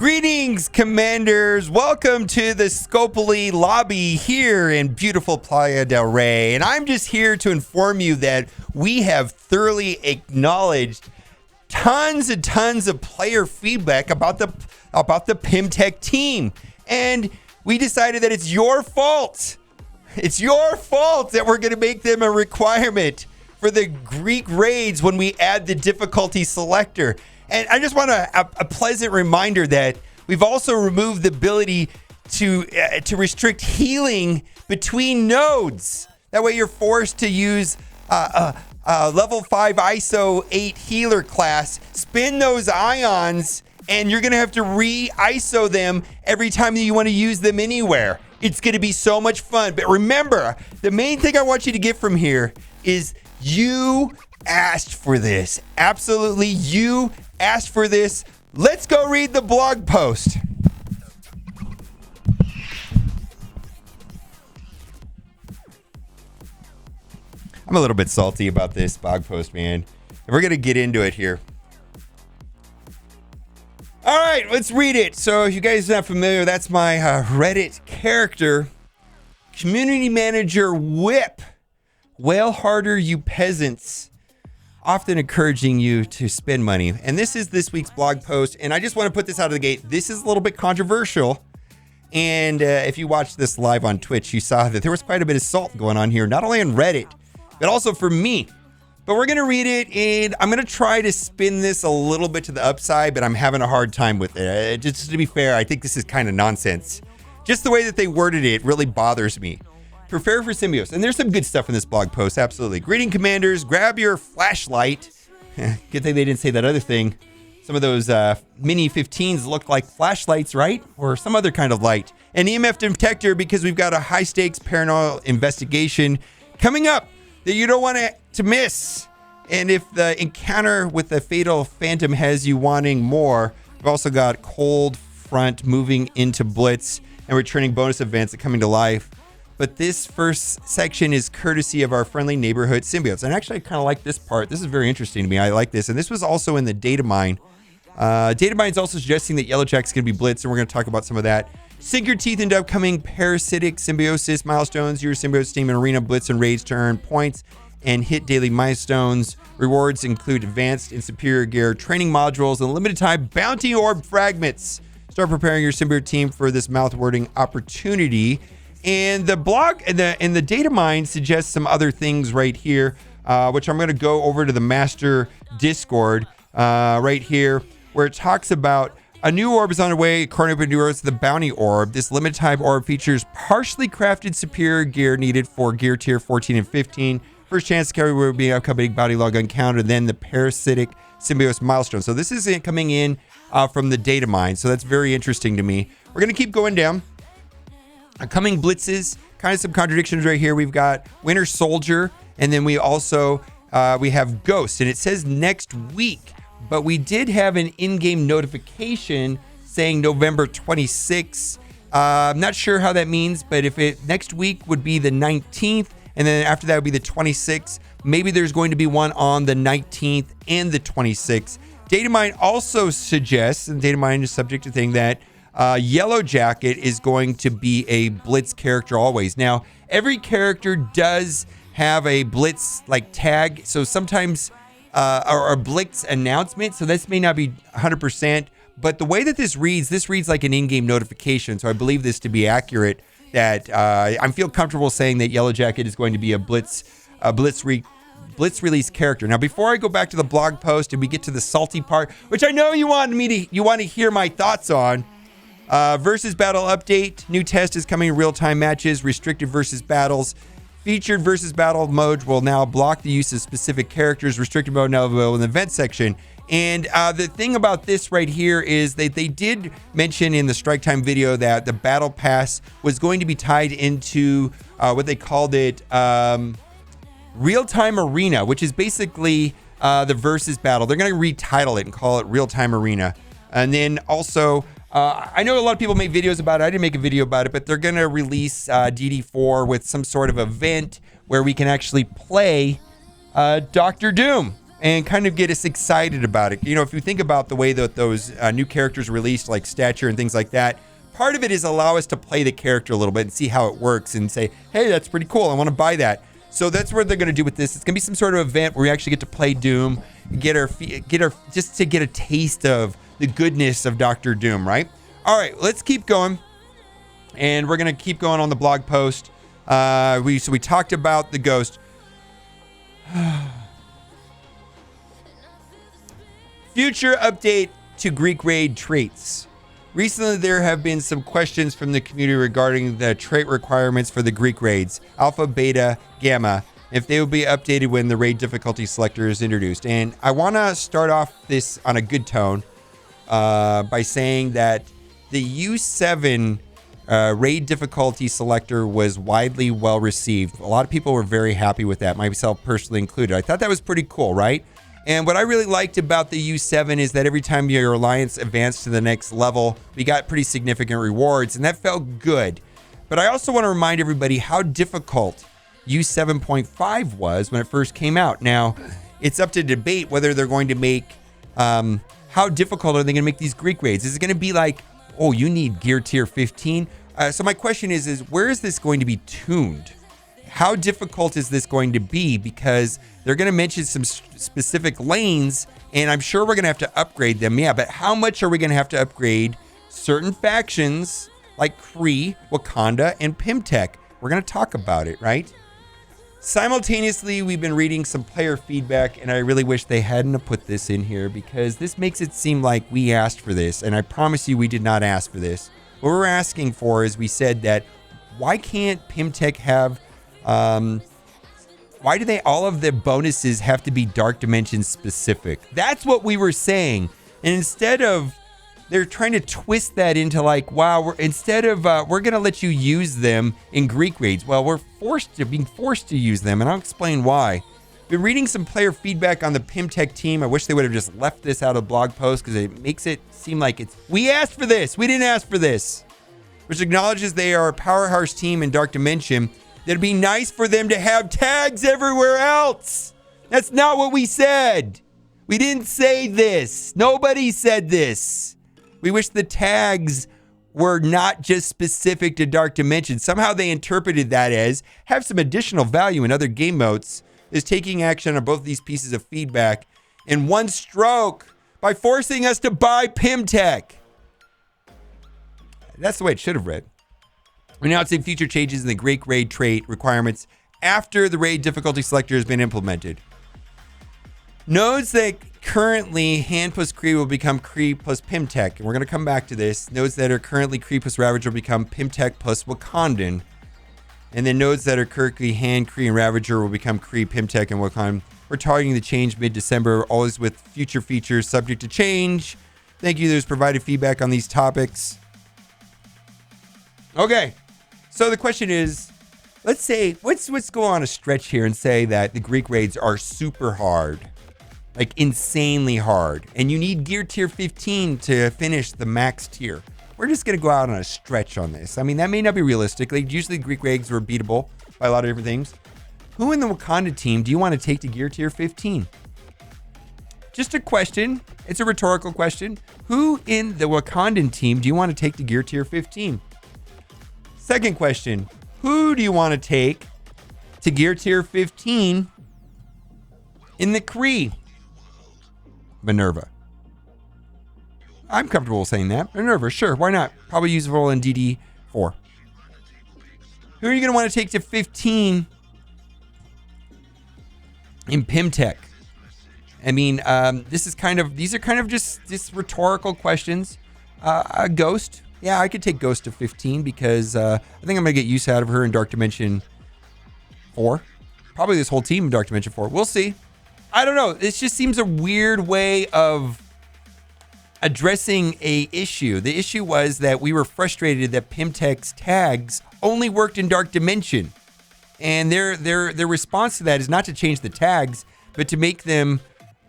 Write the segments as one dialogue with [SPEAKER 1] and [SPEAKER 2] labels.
[SPEAKER 1] Greetings, Commanders. Welcome to the Scopely lobby here in beautiful Playa del Rey. And I'm just here to inform you that we have thoroughly acknowledged tons and tons of player feedback about the Pym Tech team. And we decided that it's your fault. It's your fault that we're going to make them a requirement for the Greek raids when we add the difficulty selector. And I just want a pleasant reminder that we've also removed the ability to restrict healing between nodes. That way you're forced to use level 5 ISO 8 healer class, spin those ions, and you're going to have to re-ISO them every time that you want to use them anywhere. It's going to be so much fun. But remember, the main thing I want you to get from here is you asked for this. Absolutely, you asked for this. Let's go read the blog post. I'm a little bit salty about this blog post, man. And we're going to get into it here. All right, let's read it. So if you guys are not familiar, that's my Reddit character. Community manager Whip. Wail harder, you peasants. Often encouraging you to spend money. And this is this week's blog post. And I just want to put this out of the gate. This is a little bit controversial. And if you watched this live on Twitch, you saw that there was quite a bit of salt going on here, not only on Reddit, but also for me. But we're going to read it, and I'm going to try to spin this a little bit to the upside, but I'm having a hard time with it. Just to be fair, I think this is kind of nonsense. Just the way that they worded it really bothers me. Prepare for Symbios. And there's some good stuff in this blog post, absolutely. Greeting, Commanders. Grab your flashlight. Good thing they didn't say that other thing. Some of those Mini 15s look like flashlights, right? Or some other kind of light. An EMF detector, because we've got a high-stakes paranormal investigation coming up that you don't want to miss. And if the encounter with the fatal phantom has you wanting more, we've also got Cold Front moving into Blitz and returning bonus events that coming to life. But this first section is courtesy of our friendly neighborhood symbiotes. And actually, I kind of like this part. This is very interesting to me. I like this. And this was also in the data mine. Data mine is also suggesting that Yellowjack's going to be Blitz, and we're going to talk about some of that. Sink your teeth into upcoming parasitic symbiosis milestones. Your symbiote team in arena, Blitz, and raids to earn points and hit daily milestones. Rewards include advanced and superior gear, training modules, and limited time bounty orb fragments. Start preparing your symbiote team for this mouth-watering opportunity. And the blog and the data mine suggests some other things right here, which I'm going to go over to the master Discord right here, where it talks about a new orb is on the way. According to Neuros, the bounty orb. This limited time orb features partially crafted superior gear needed for gear tier 14 and 15. First chance to carry will be accompanying bounty log uncounted, then the parasitic symbiosis milestone. So this is coming in from the data mine. So that's very interesting to me. We're going to keep going down. Coming blitzes, kind of some contradictions right here. We've got Winter Soldier, and then we also we have Ghost, and it says next week, but we did have an in-game notification saying November 26th. I'm not sure how that means, but if it next week would be the 19th, and then after that would be the 26th, maybe there's going to be one on the 19th and the 26th. Datamine also suggests, and Datamine is subject to thing that Yellow Jacket is going to be a Blitz character always. Now, every character does have a Blitz like tag, so sometimes or a Blitz announcement. So this may not be 100%, but the way that this reads like an in-game notification. So I believe this to be accurate. That I feel comfortable saying that Yellow Jacket is going to be a Blitz release character. Now, before I go back to the blog post and we get to the salty part, which I know you want to hear my thoughts on. Versus battle update. New test is coming in real-time matches. Restricted versus battles. Featured versus battle mode will now block the use of specific characters. Restricted mode now available in the event section. And the thing about this right here is that they did mention in the Strike Time video that the battle pass was going to be tied into what they called it real-time arena, which is basically the versus battle. They're going to retitle it and call it real-time arena. And then also I know a lot of people make videos about it. I didn't make a video about it, but they're going to release DD4 with some sort of event where we can actually play Doctor Doom. and kind of get us excited about it. You know, if you think about the way that those new characters released, like stature and things like that, part of it is allow us to play the character a little bit and see how it works and say, hey, that's pretty cool. I want to buy that. So that's what they're going to do with this. It's going to be some sort of event where we actually get to play Doom, just to get a taste of the goodness of Doctor Doom, right? All right, let's keep going. And we're going to keep going on the blog post. We talked about the ghost. Future update to Greek Raid traits. Recently, there have been some questions from the community regarding the trait requirements for the Greek raids, Alpha, Beta, Gamma, if they will be updated when the raid difficulty selector is introduced. And I want to start off this on a good tone by saying that the U7 raid difficulty selector was widely well received. A lot of people were very happy with that, myself personally included. I thought that was pretty cool, right? And what I really liked about the U7 is that every time your alliance advanced to the next level, we got pretty significant rewards, and that felt good. But I also want to remind everybody how difficult U7.5 was when it first came out. Now, it's up to debate whether they're going to make, how difficult are they going to make these Greek raids? Is it going to be like, oh, you need gear tier 15? So my question is where is this going to be tuned? How difficult is this going to be? Because they're going to mention some specific lanes, and I'm sure we're going to have to upgrade them. Yeah, but how much are we going to have to upgrade certain factions like Kree, Wakanda, and Pym Tech? We're going to talk about it, right? Simultaneously, we've been reading some player feedback, and I really wish they hadn't have put this in here because this makes it seem like we asked for this, and I promise you we did not ask for this. What we're asking for is we said that why can't Pym Tech have... why do they all of the bonuses have to be Dark Dimension specific? That's what we were saying. And instead of, they're trying to twist that into like, wow, we're going to let you use them in Greek raids. Well, we're being forced to use them, and I'll explain why. Been reading some player feedback on the Pym Tech team. I wish they would have just left this out of the blog post because it makes it seem like we asked for this. We didn't ask for this. Which acknowledges they are a powerhouse team in Dark Dimension. It'd be nice for them to have tags everywhere else. That's not what we said. We didn't say this. Nobody said this. We wish the tags were not just specific to Dark Dimension. Somehow they interpreted that as have some additional value in other game modes, is taking action on both these pieces of feedback in one stroke by forcing us to buy Pym Tech. That's the way it should have read. We're now seeing future changes in the Greek raid trait requirements after the raid difficulty selector has been implemented. Nodes that currently Hand plus Kree will become Kree plus Pym Tech. And we're going to come back to this. Nodes that are currently Kree plus Ravager will become Pym Tech plus Wakandan. And then nodes that are currently Hand, Kree, and Ravager will become Kree, Pym Tech, and Wakandan. We're targeting the change mid-December, always with future features subject to change. Thank you. There's provided feedback on these topics. Okay. So the question is, let's say, let's go on a stretch here and say that the Greek raids are super hard, like insanely hard, and you need gear tier 15 to finish the max tier. We're just going to go out on a stretch on this. I mean, that may not be realistic. Like, usually Greek raids are beatable by a lot of different things. Who in the Wakanda team do you want to take to gear tier 15? Just a question. It's a rhetorical question. Who in the Wakandan team do you want to take to gear tier 15? Second question, who do you want to take to gear tier 15 in the Kree? Minerva. I'm comfortable saying that. Minerva, sure, why not? Probably usable in DD4. Who are you going to want to take to 15 in Pym Tech? I mean, these are kind of just rhetorical questions. A Ghost. Yeah, I could take Ghost to 15 because I think I'm going to get use out of her in Dark Dimension 4. Probably this whole team in Dark Dimension 4. We'll see. I don't know. This just seems a weird way of addressing a issue. The issue was that we were frustrated that Pym Tech's tags only worked in Dark Dimension. And their response to that is not to change the tags, but to make them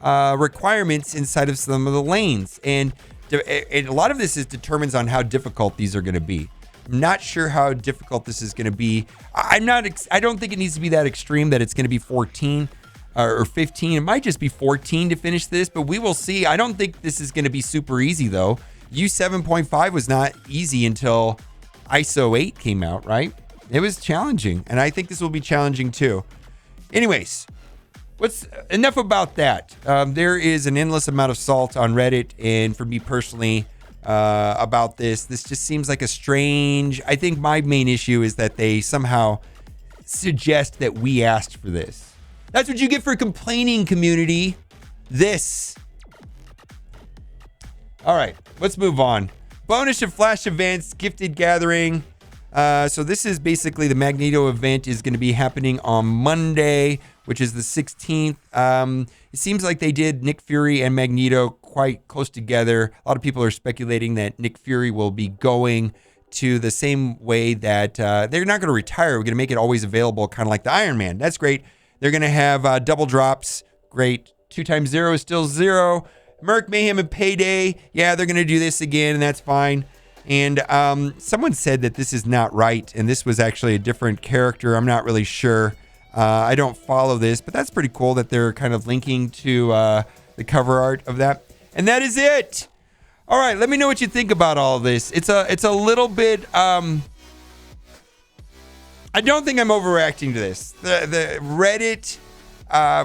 [SPEAKER 1] requirements inside of some of the lanes. And a lot of this determines on how difficult these are going to be. I'm not sure how difficult this is going to be. I don't think it needs to be that extreme that it's going to be 14. or 15. It might just be 14 to finish this, but we will see. I don't think this is going to be super easy, though. U7.5 was not easy until ISO 8 came out, right? It was challenging, and I think this will be challenging too. Anyways, enough about that. There is an endless amount of salt on Reddit, and for me personally, about this just seems like a strange. I think my main issue is that they somehow suggest that we asked for this. That's what you get for complaining, community. This. All right, let's move on. Bonus and flash events, gifted gathering. So this is basically the Magneto event is going to be happening on Monday, which is the 16th. It seems like they did Nick Fury and Magneto quite close together. A lot of people are speculating that Nick Fury will be going to the same way that they're not going to retire. We're going to make it always available, kind of like the Iron Man. That's great. They're going to have double drops. Great. 2 times 0 is still 0. Merc, Mayhem, and Payday. Yeah, they're going to do this again, and that's fine. And someone said that this is not right, and this was actually a different character. I'm not really sure. I don't follow this, but that's pretty cool that they're kind of linking to the cover art of that. And that is it. All right, let me know what you think about all of this. It's a little bit. I don't think I'm overreacting to this. The Reddit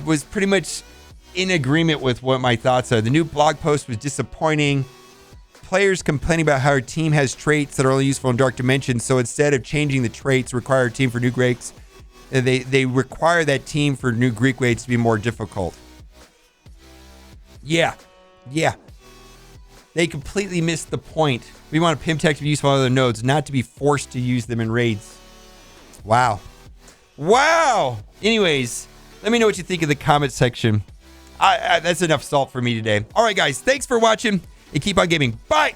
[SPEAKER 1] was pretty much in agreement with what my thoughts are. The new blog post was disappointing. Players complaining about how our team has traits that are only useful in Dark Dimensions. So instead of changing the traits, require a team for new Greeks. They require that team for new Greek weights to be more difficult. Yeah. They completely missed the point. We want Pym Tech to be useful on other nodes, not to be forced to use them in raids. Wow. Anyways, let me know what you think in the comment section. That's enough salt for me today. All right, guys. Thanks for watching and keep on gaming. Bye.